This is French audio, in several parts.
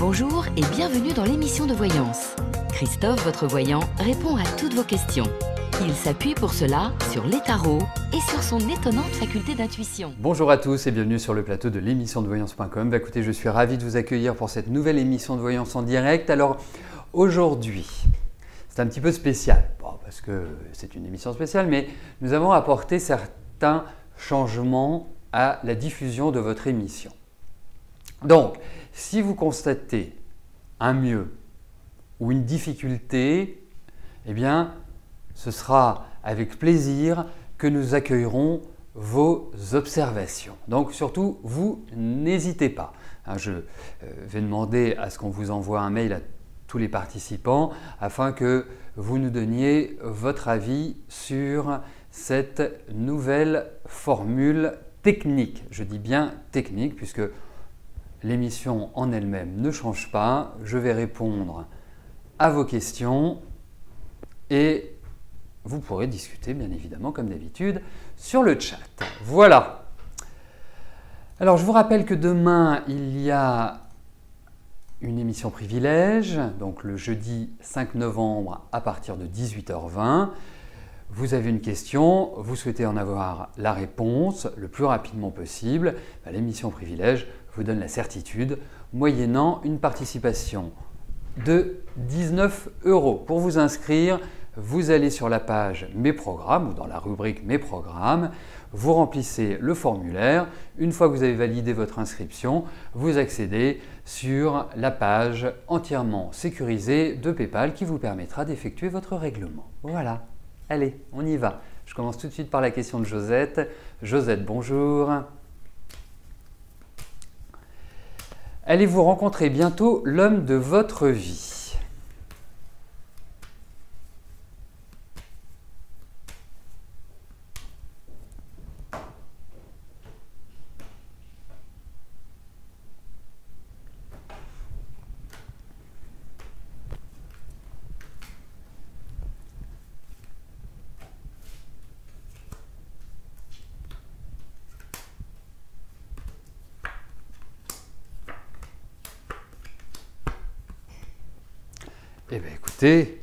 Bonjour et bienvenue dans l'émission de voyance. Christophe, votre voyant, répond à toutes vos questions. Il s'appuie pour cela sur les tarots et sur son étonnante faculté d'intuition. Bonjour à tous et bienvenue sur le plateau de l'émission de voyance.com. Écoutez, je suis ravi de vous accueillir pour cette nouvelle émission de voyance en direct. Alors aujourd'hui, c'est un petit peu spécial, parce que c'est une émission spéciale, mais nous avons apporté certains changements à la diffusion de votre émission. Donc, si vous constatez un mieux ou une difficulté, eh bien, ce sera avec plaisir que nous accueillerons vos observations. Donc surtout, vous n'hésitez pas. Je vais demander à ce qu'on vous envoie un mail à tous les participants afin que vous nous donniez votre avis sur cette nouvelle formule technique. Je dis bien technique puisque l'émission en elle-même ne change pas. Je vais répondre à vos questions et vous pourrez discuter bien évidemment comme d'habitude sur le chat. Voilà. Alors je vous rappelle que demain il y a une émission privilège, donc le jeudi 5 novembre à partir de 18h20. Vous avez une question, vous souhaitez en avoir la réponse le plus rapidement possible. L'émission privilège vous donne la certitude moyennant une participation de 19 €. Pour vous inscrire, vous allez sur la page Mes programmes ou dans la rubrique Mes programmes, vous remplissez le formulaire. Une fois que vous avez validé votre inscription, vous accédez sur la page entièrement sécurisée de PayPal qui vous permettra d'effectuer votre règlement. Voilà, allez, on y va. Je commence tout de suite par la question de Josette. Josette, bonjour. Allez-vous rencontrer bientôt l'homme de votre vie ? Eh bien écoutez,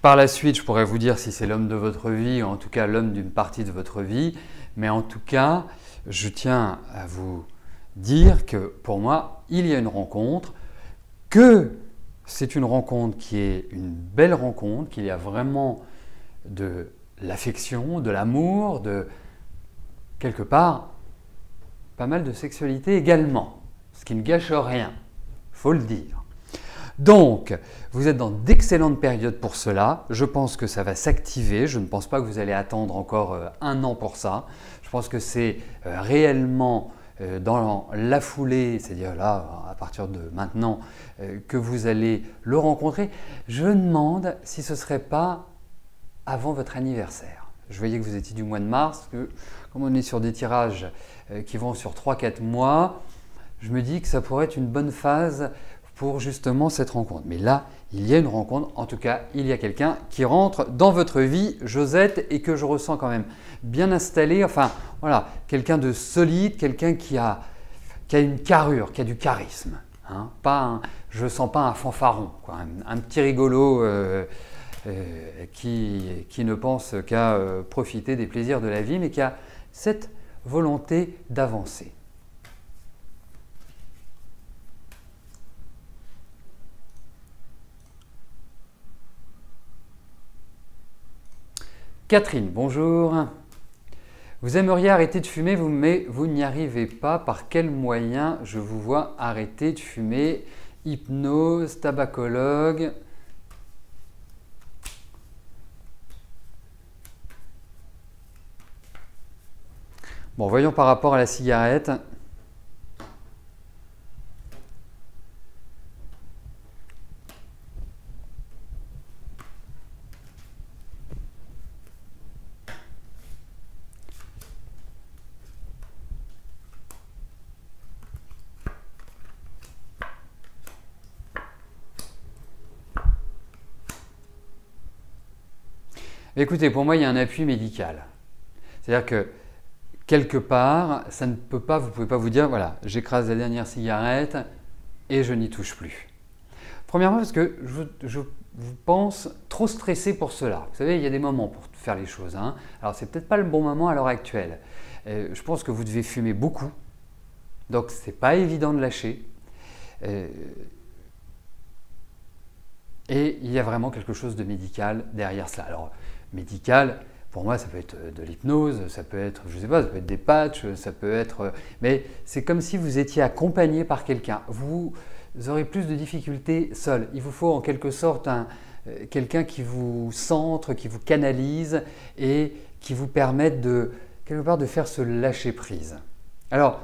par la suite je pourrais vous dire si c'est l'homme de votre vie ou en tout cas l'homme d'une partie de votre vie, mais en tout cas je tiens à vous dire que pour moi il y a une rencontre, que c'est une rencontre qui est une belle rencontre, qu'il y a vraiment de l'affection, de l'amour, de quelque part pas mal de sexualité également, ce qui ne gâche rien, il faut le dire. Donc, vous êtes dans d'excellentes périodes pour cela. Je pense que ça va s'activer. Je ne pense pas que vous allez attendre encore un an pour ça. Je pense que c'est réellement dans la foulée, c'est-à-dire là, à partir de maintenant, que vous allez le rencontrer. Je me demande si ce ne serait pas avant votre anniversaire. Je voyais que vous étiez du mois de mars, que comme on est sur des tirages qui vont sur 3-4 mois, je me dis que ça pourrait être une bonne phase pour justement cette rencontre. Mais là, il y a une rencontre, en tout cas, il y a quelqu'un qui rentre dans votre vie, Josette, et que je ressens quand même bien installé, enfin voilà, quelqu'un de solide, quelqu'un qui a une carrure, qui a du charisme. Hein, je ne sens pas un fanfaron, quoi, un petit rigolo qui ne pense qu'à profiter des plaisirs de la vie, mais qui a cette volonté d'avancer. Catherine, bonjour. Vous aimeriez arrêter de fumer, mais vous n'y arrivez pas. Par quel moyen je vous vois arrêter de fumer? Hypnose, tabacologue. Bon, voyons par rapport à la cigarette. Écoutez, pour moi, il y a un appui médical. C'est-à-dire que quelque part, ça ne peut pas, vous ne pouvez pas vous dire, voilà, j'écrase la dernière cigarette et je n'y touche plus. Premièrement, parce que je vous pense trop stressé pour cela. Vous savez, il y a des moments pour faire les choses. Hein. Alors, c'est peut-être pas le bon moment à l'heure actuelle. Je pense que vous devez fumer beaucoup, donc c'est pas évident de lâcher. Et il y a vraiment quelque chose de médical derrière cela. Alors, médical, pour moi, ça peut être de l'hypnose, ça peut être, je sais pas, ça peut être des patchs, ça peut être... Mais c'est comme si vous étiez accompagné par quelqu'un. Vous aurez plus de difficultés seul. Il vous faut en quelque sorte quelqu'un qui vous centre, qui vous canalise et qui vous permette de, quelque part, de faire ce lâcher-prise. Alors,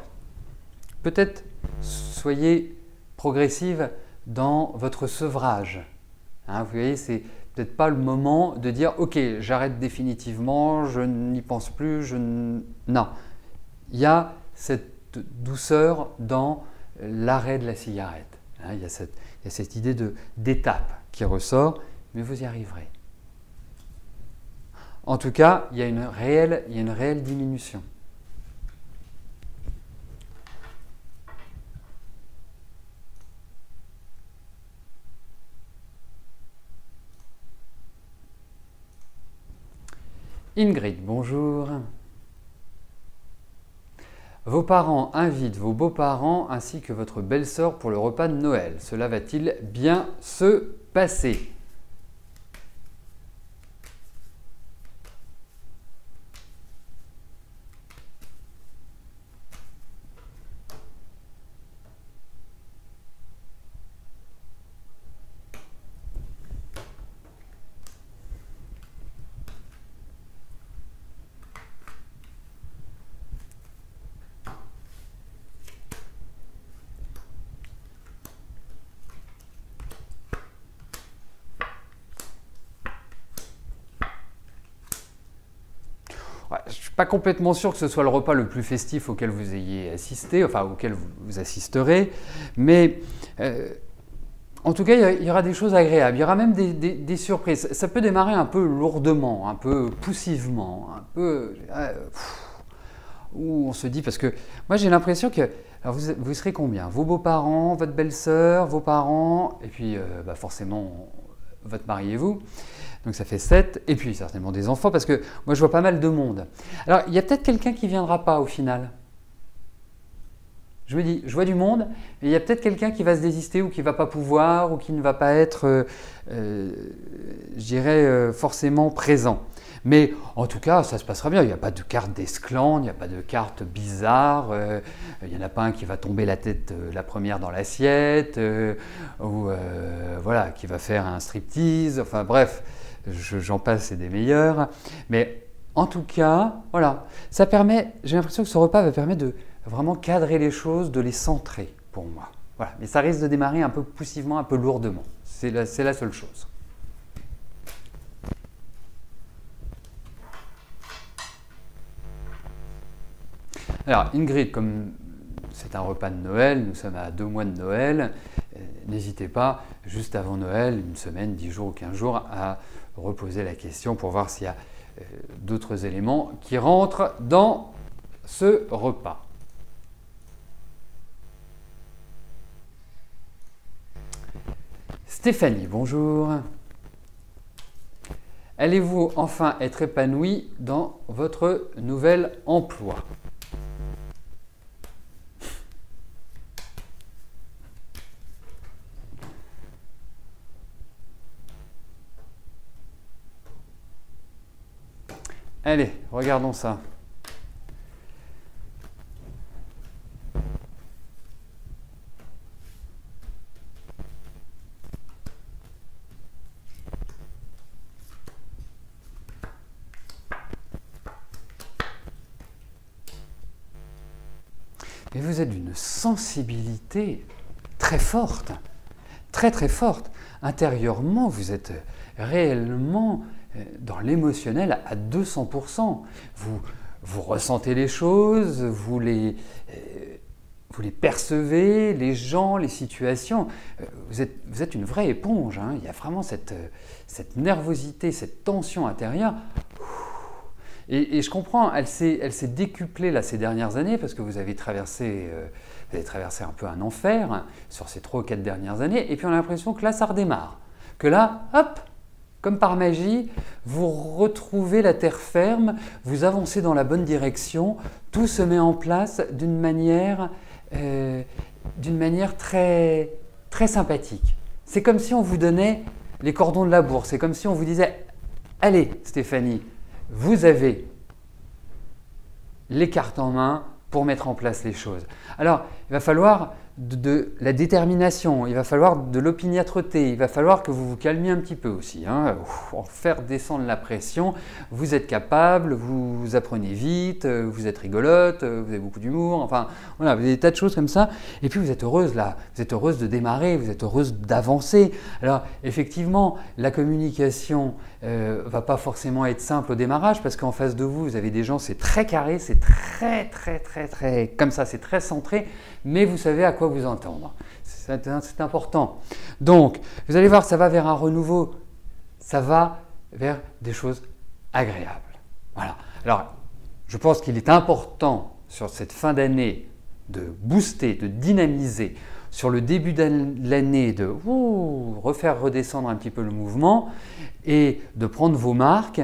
peut-être soyez progressive dans votre sevrage. Hein, vous voyez, c'est peut-être pas le moment de dire « Ok, j'arrête définitivement, je n'y pense plus, Non. Il y a cette douceur dans l'arrêt de la cigarette. Hein, il y a cette idée d'étape qui ressort, mais vous y arriverez. En tout cas, il y a une réelle diminution. Ingrid, bonjour. Vos parents invitent vos beaux-parents ainsi que votre belle-sœur pour le repas de Noël. Cela va-t-il bien se passer ? Je ne suis pas complètement sûr que ce soit le repas le plus festif auquel vous ayez assisté, enfin auquel vous assisterez, mais en tout cas, il y aura des choses agréables, il y aura même des surprises. Ça peut démarrer un peu lourdement, un peu poussivement, un peu... où on se dit, parce que moi j'ai l'impression que... Alors vous serez combien? Vos beaux-parents, votre belle-sœur, vos parents, et puis forcément votre mari et vous. Donc ça fait 7, et puis certainement des enfants, parce que moi je vois pas mal de monde. Alors il y a peut-être quelqu'un qui ne viendra pas au final. Je me dis, je vois du monde, mais il y a peut-être quelqu'un qui va se désister ou qui ne va pas pouvoir ou qui ne va pas être, je dirais, forcément présent. Mais en tout cas, ça se passera bien. Il n'y a pas de carte d'esclandre, il n'y a pas de carte bizarre, il n'y en a pas un qui va tomber la tête la première dans l'assiette, ou voilà, qui va faire un striptease, enfin bref, j'en passe et des meilleurs. Mais en tout cas, voilà, ça permet, j'ai l'impression que ce repas va permettre de vraiment cadrer les choses, de les centrer pour moi. Voilà. Mais ça risque de démarrer un peu poussivement, un peu lourdement. C'est la seule chose. Alors Ingrid, comme c'est un repas de Noël, nous sommes à 2 mois de Noël, n'hésitez pas, juste avant Noël, une semaine, 10 jours ou 15 jours, à reposer la question pour voir s'il y a d'autres éléments qui rentrent dans ce repas. Stéphanie, bonjour. Allez-vous enfin être épanouie dans votre nouvel emploi ? Allez, regardons ça. Mais vous êtes d'une sensibilité très forte, très forte. Intérieurement, vous êtes réellement dans l'émotionnel à 200%. Vous ressentez les choses, vous les percevez, les gens, les situations. Vous êtes une vraie éponge. Hein. Il y a vraiment cette nervosité, cette tension intérieure. Et je comprends, elle s'est décuplée là, ces dernières années parce que vous avez traversé un peu un enfer sur ces 3 ou 4 dernières années. Et puis on a l'impression que là, ça redémarre. Que là, hop, comme par magie, vous retrouvez la terre ferme, vous avancez dans la bonne direction, tout se met en place d'une manière très, très sympathique. C'est comme si on vous donnait les cordons de la bourse, c'est comme si on vous disait « Allez Stéphanie, vous avez les cartes en main pour mettre en place les choses. » Alors, il va falloir de la détermination, il va falloir de l'opiniâtreté, il va falloir que vous vous calmiez un petit peu aussi, hein, en faire descendre la pression. Vous êtes capable, vous apprenez vite, vous êtes rigolote, vous avez beaucoup d'humour, enfin voilà, vous avez des tas de choses comme ça. Et puis vous êtes heureuse là, vous êtes heureuse de démarrer, vous êtes heureuse d'avancer. Alors effectivement, la communication va pas forcément être simple au démarrage parce qu'en face de vous, vous avez des gens, c'est très carré, c'est très comme ça, c'est très centré, mais vous savez à quoi vous entendre. C'est important. Donc, vous allez voir, ça va vers un renouveau, ça va vers des choses agréables. Voilà. Alors, je pense qu'il est important sur cette fin d'année de booster, de dynamiser, sur le début de l'année de refaire redescendre un petit peu le mouvement et de prendre vos marques.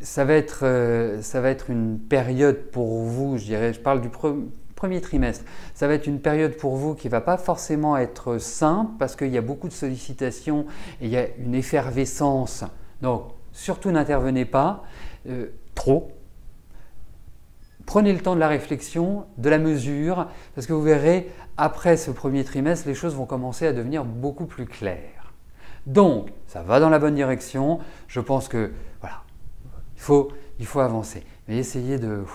Ça va être une période pour vous, je dirais, je parle du premier trimestre, ça va être une période pour vous qui ne va pas forcément être simple parce qu'il y a beaucoup de sollicitations et il y a une effervescence. Donc, surtout n'intervenez pas trop. Prenez le temps de la réflexion, de la mesure, parce que vous verrez, après ce premier trimestre, les choses vont commencer à devenir beaucoup plus claires. Donc, ça va dans la bonne direction. Je pense que, voilà, il faut avancer. Mais essayez de...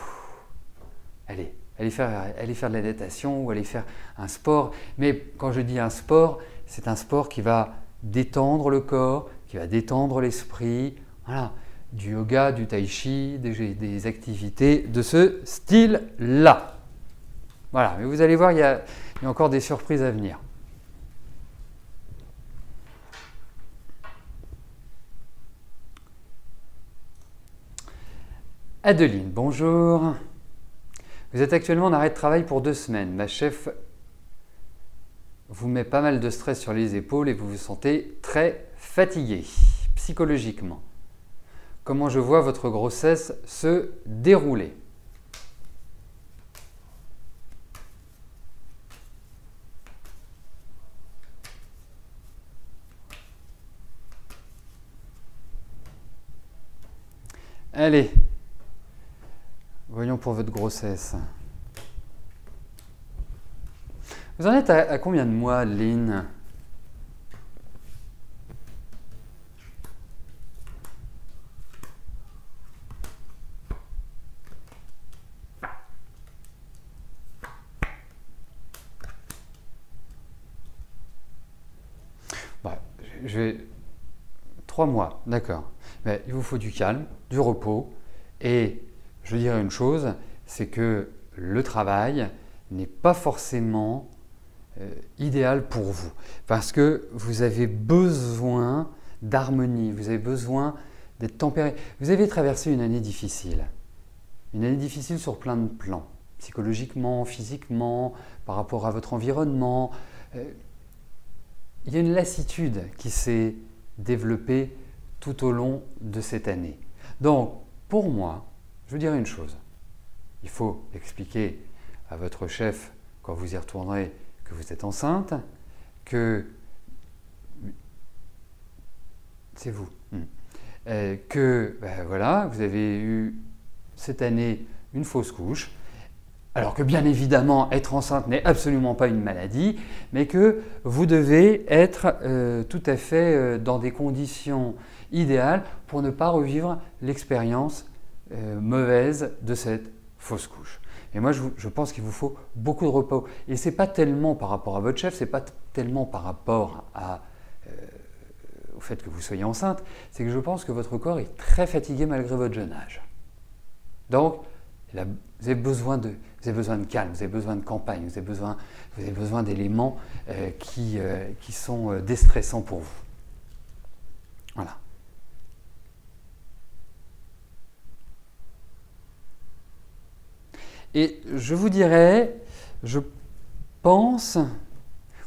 Allez faire de la natation ou aller faire un sport. Mais quand je dis un sport, c'est un sport qui va détendre le corps, qui va détendre l'esprit. Voilà. Du yoga, du tai chi, des activités de ce style-là. Voilà, mais vous allez voir, il y a encore des surprises à venir. Adeline, bonjour. Vous êtes actuellement en arrêt de travail pour 2 semaines. Ma chef vous met pas mal de stress sur les épaules et vous vous sentez très fatigué psychologiquement. Comment je vois votre grossesse se dérouler? Allez, voyons pour votre grossesse. Vous en êtes à combien de mois, Lynn? Je vais 3 mois, d'accord. Mais il vous faut du calme, du repos. Et je dirais une chose, c'est que le travail n'est pas forcément idéal pour vous. Parce que vous avez besoin d'harmonie, vous avez besoin d'être tempéré. Vous avez traversé une année difficile. Une année difficile sur plein de plans. Psychologiquement, physiquement, par rapport à votre environnement. Il y a une lassitude qui s'est développée tout au long de cette année. Donc, pour moi, je vous dirais une chose. Il faut expliquer à votre chef, quand vous y retournerez, que vous êtes enceinte, que c'est vous, que voilà, vous avez eu cette année une fausse couche, alors que bien évidemment, être enceinte n'est absolument pas une maladie, mais que vous devez être tout à fait dans des conditions idéales pour ne pas revivre l'expérience mauvaise de cette fausse couche. Et moi, je pense qu'il vous faut beaucoup de repos. Et ce n'est pas tellement par rapport à votre chef, ce n'est pas tellement par rapport au fait que vous soyez enceinte, c'est que je pense que votre corps est très fatigué malgré votre jeune âge. Donc, vous avez besoin de calme, vous avez besoin de campagne, vous avez besoin d'éléments qui sont déstressants pour vous. Voilà. Et je vous dirais, je pense...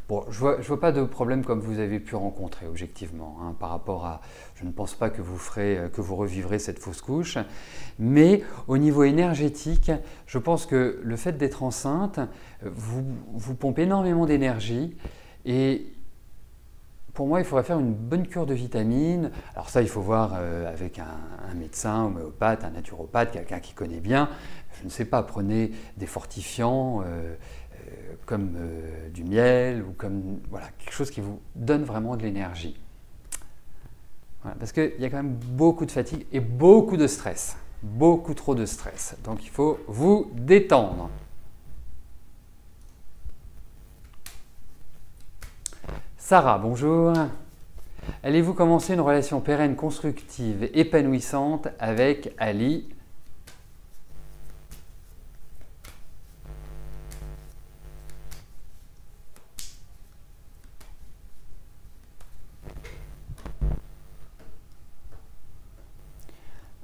Bon, je vois pas de problème comme vous avez pu rencontrer objectivement, hein, par rapport à... Je ne pense pas que vous revivrez cette fausse couche, mais au niveau énergétique, je pense que le fait d'être enceinte vous pompe énormément d'énergie et pour moi, il faudrait faire une bonne cure de vitamines. Alors ça, il faut voir avec un médecin, homéopathe, un naturopathe, quelqu'un qui connaît bien. Je ne sais pas, prenez des fortifiants comme du miel ou comme voilà, quelque chose qui vous donne vraiment de l'énergie. Voilà, parce qu'il y a quand même beaucoup de fatigue et beaucoup de stress. Beaucoup trop de stress. Donc il faut vous détendre. Sarah, bonjour. Allez-vous commencer une relation pérenne, constructive, épanouissante avec Ali?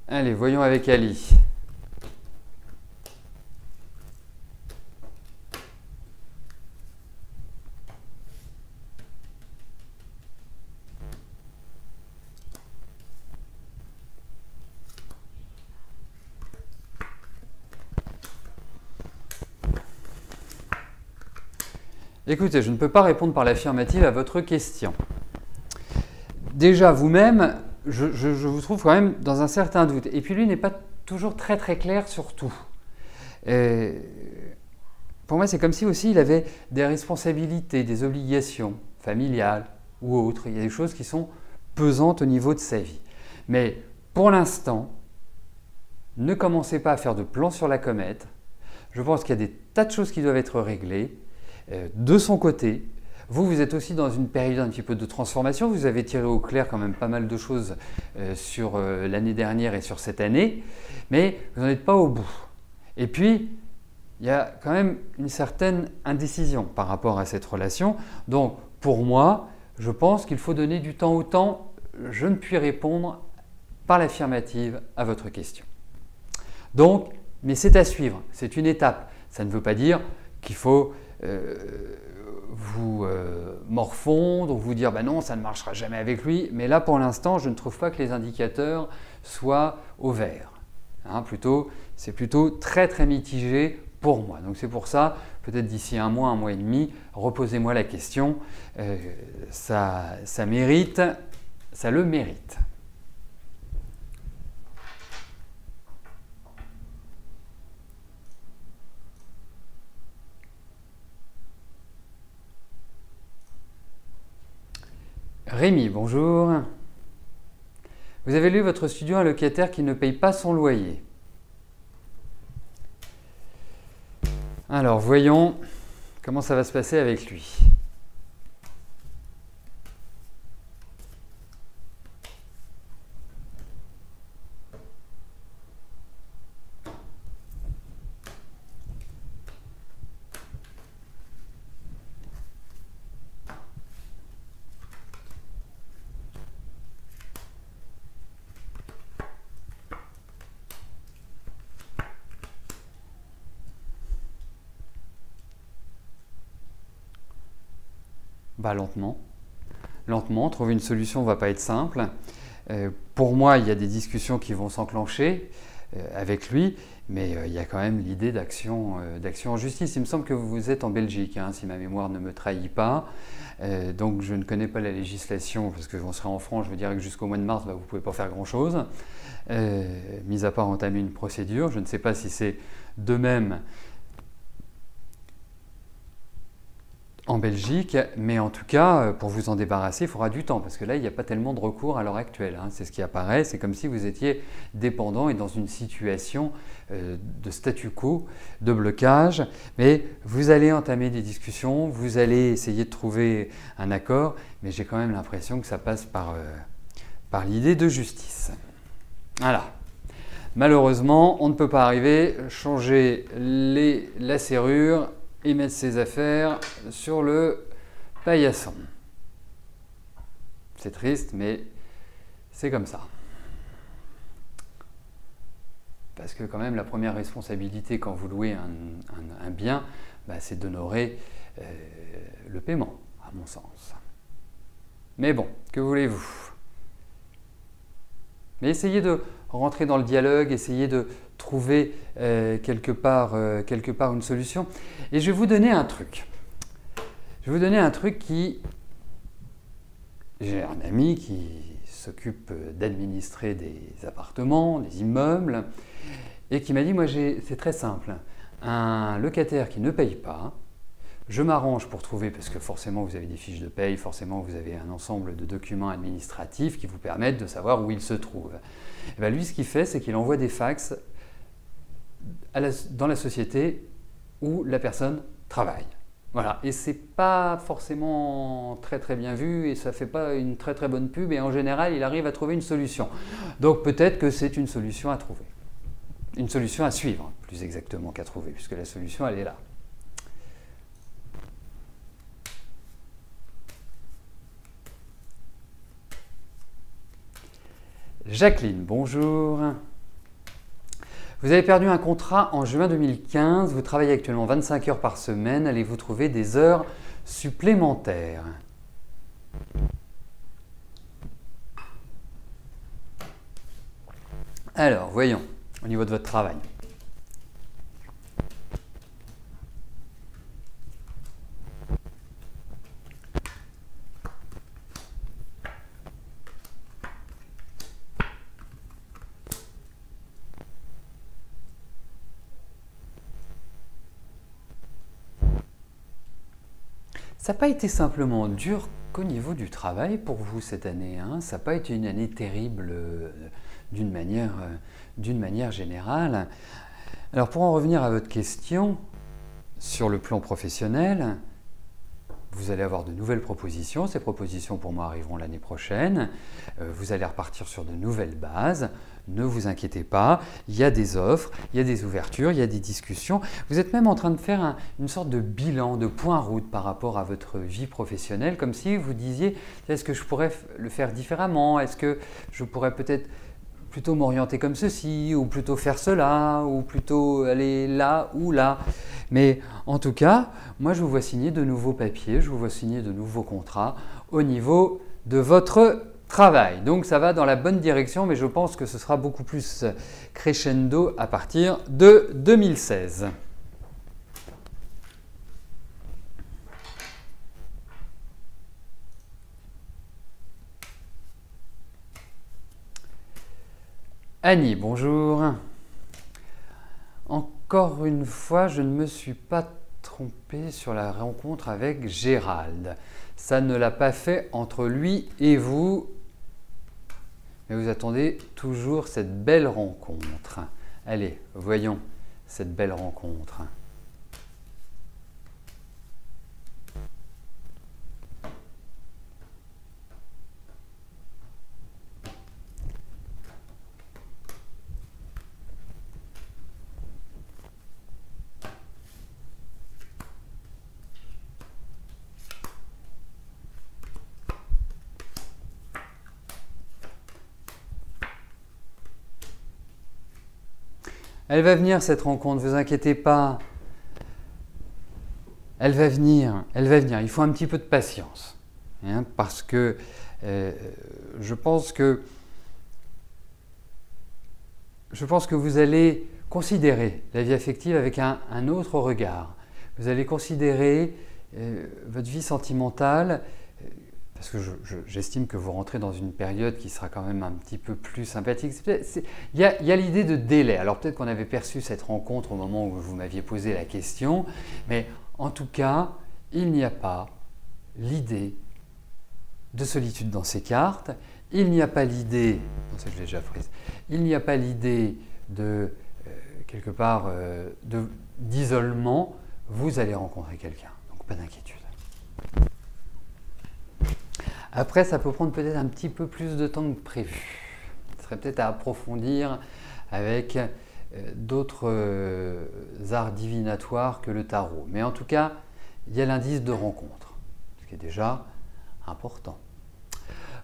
Allez, voyons avec Ali. Écoutez, je ne peux pas répondre par l'affirmative à votre question. Déjà, vous-même, je vous trouve quand même dans un certain doute. Et puis lui n'est pas toujours très clair sur tout. Pour moi, c'est comme si aussi il avait des responsabilités, des obligations familiales ou autres. Il y a des choses qui sont pesantes au niveau de sa vie. Mais pour l'instant, ne commencez pas à faire de plans sur la comète. Je pense qu'il y a des tas de choses qui doivent être réglées de son côté. Vous êtes aussi dans une période un petit peu de transformation. Vous avez tiré au clair quand même pas mal de choses sur l'année dernière et sur cette année, mais vous n'en êtes pas au bout. Et puis, il y a quand même une certaine indécision par rapport à cette relation. Donc, pour moi, je pense qu'il faut donner du temps au temps. Je ne puis répondre par l'affirmative à votre question. Donc, mais c'est à suivre, c'est une étape. Ça ne veut pas dire qu'il faut vous morfondre ou vous dire bah non, ça ne marchera jamais avec lui. Mais là, pour l'instant, je ne trouve pas que les indicateurs soient au vert. Hein, c'est plutôt très mitigé pour moi. Donc c'est pour ça, peut-être d'ici un mois et demi, reposez-moi la question. Ça mérite, ça le mérite. Rémi, bonjour. Vous avez lu votre studio un locataire qui ne paye pas son loyer. Alors, voyons comment ça va se passer avec lui. Bah, lentement. Lentement, trouver une solution ne va pas être simple. Pour moi, il y a des discussions qui vont s'enclencher avec lui, mais il y a quand même l'idée d'action en justice. Il me semble que vous êtes en Belgique, hein, si ma mémoire ne me trahit pas. Donc je ne connais pas la législation, parce qu'on serait en France, je vous dirais que jusqu'au mois de mars, bah, vous ne pouvez pas faire grand-chose, mis à part entamer une procédure. Je ne sais pas si c'est de même en Belgique, mais en tout cas, pour vous en débarrasser, il faudra du temps, parce que là, il n'y a pas tellement de recours à l'heure actuelle. Hein. C'est ce qui apparaît, c'est comme si vous étiez dépendant et dans une situation de statu quo, de blocage, mais vous allez entamer des discussions, vous allez essayer de trouver un accord, mais j'ai quand même l'impression que ça passe par l'idée de justice. Voilà. Malheureusement, on ne peut pas arriver, changer la serrure et mettre ses affaires sur le paillasson. C'est triste, mais c'est comme ça. Parce que quand même, la première responsabilité quand vous louez un bien, c'est d'honorer le paiement, à mon sens. Mais bon, que voulez-vous? Mais essayez de rentrer dans le dialogue, essayez de trouver quelque part une solution. Et je vais vous donner un truc. Je vais vous donner un truc qui... J'ai un ami qui s'occupe d'administrer des appartements, des immeubles, et qui m'a dit, moi c'est très simple, un locataire qui ne paye pas, je m'arrange pour trouver, parce que forcément vous avez des fiches de paye, forcément vous avez un ensemble de documents administratifs qui vous permettent de savoir où il se trouve. Et bien lui, ce qu'il fait, c'est qu'il envoie des fax dans la société où la personne travaille. Voilà, et c'est pas forcément très très bien vu et ça fait pas une très très bonne pub et en général il arrive à trouver une solution. Donc peut-être que c'est une solution à trouver. Une solution à suivre, plus exactement qu'à trouver, puisque la solution elle est là. Jacqueline, bonjour. Vous avez perdu un contrat en juin 2015, vous travaillez actuellement 25 heures par semaine, allez-vous trouver des heures supplémentaires? Alors, voyons, au niveau de votre travail. Ça n'a pas été simplement dur qu'au niveau du travail pour vous cette année, hein. Ça n'a pas été une année terrible d'une manière générale. Alors pour en revenir à votre question, sur le plan professionnel, vous allez avoir de nouvelles propositions. Ces propositions pour moi arriveront l'année prochaine. Vous allez repartir sur de nouvelles bases. Ne vous inquiétez pas, il y a des offres, il y a des ouvertures, il y a des discussions. Vous êtes même en train de faire une sorte de bilan, de point route par rapport à votre vie professionnelle, comme si vous disiez « est-ce que je pourrais le faire différemment? Est-ce que je pourrais peut-être plutôt m'orienter comme ceci, ou plutôt faire cela, ou plutôt aller là ou là ?» Mais en tout cas, moi je vous vois signer de nouveaux papiers, je vous vois signer de nouveaux contrats au niveau de votre travail. Donc ça va dans la bonne direction, mais je pense que ce sera beaucoup plus crescendo à partir de 2016. Annie, bonjour. Encore une fois, je ne me suis pas trompé sur la rencontre avec Gérald. Ça ne l'a pas fait entre lui et vous. Mais vous attendez toujours cette belle rencontre. Allez, voyons cette belle rencontre. Elle va venir cette rencontre, ne vous inquiétez pas. Elle va venir, elle va venir. Il faut un petit peu de patience. Hein, parce que je pense que vous allez considérer la vie affective avec un autre regard. Vous allez considérer votre vie sentimentale, parce que j'estime que vous rentrez dans une période qui sera quand même un petit peu plus sympathique. Il y a l'idée de délai. Alors peut-être qu'on avait perçu cette rencontre au moment où vous m'aviez posé la question, mais en tout cas, il n'y a pas l'idée de solitude dans ces cartes. Il n'y a pas l'idée, non, ça je l'ai déjà prise, il n'y a pas l'idée de, quelque part, d'isolement. Vous allez rencontrer quelqu'un, donc pas d'inquiétude. Après, ça peut prendre peut-être un petit peu plus de temps que prévu. Ce serait peut-être à approfondir avec d'autres arts divinatoires que le tarot. Mais en tout cas, il y a l'indice de rencontre, ce qui est déjà important.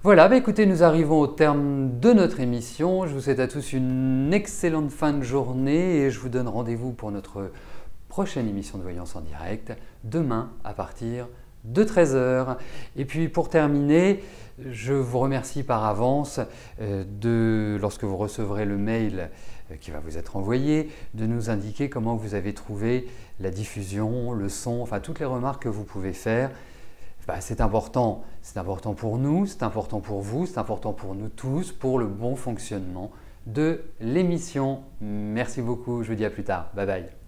Voilà, écoutez, nous arrivons au terme de notre émission. Je vous souhaite à tous une excellente fin de journée et je vous donne rendez-vous pour notre prochaine émission de voyance en direct demain à partir de 13 h. Et puis pour terminer, je vous remercie par avance lorsque vous recevrez le mail qui va vous être envoyé, de nous indiquer comment vous avez trouvé la diffusion, le son, enfin toutes les remarques que vous pouvez faire. C'est important pour nous, c'est important pour vous, c'est important pour nous tous, pour le bon fonctionnement de l'émission. Merci beaucoup, je vous dis à plus tard. Bye bye.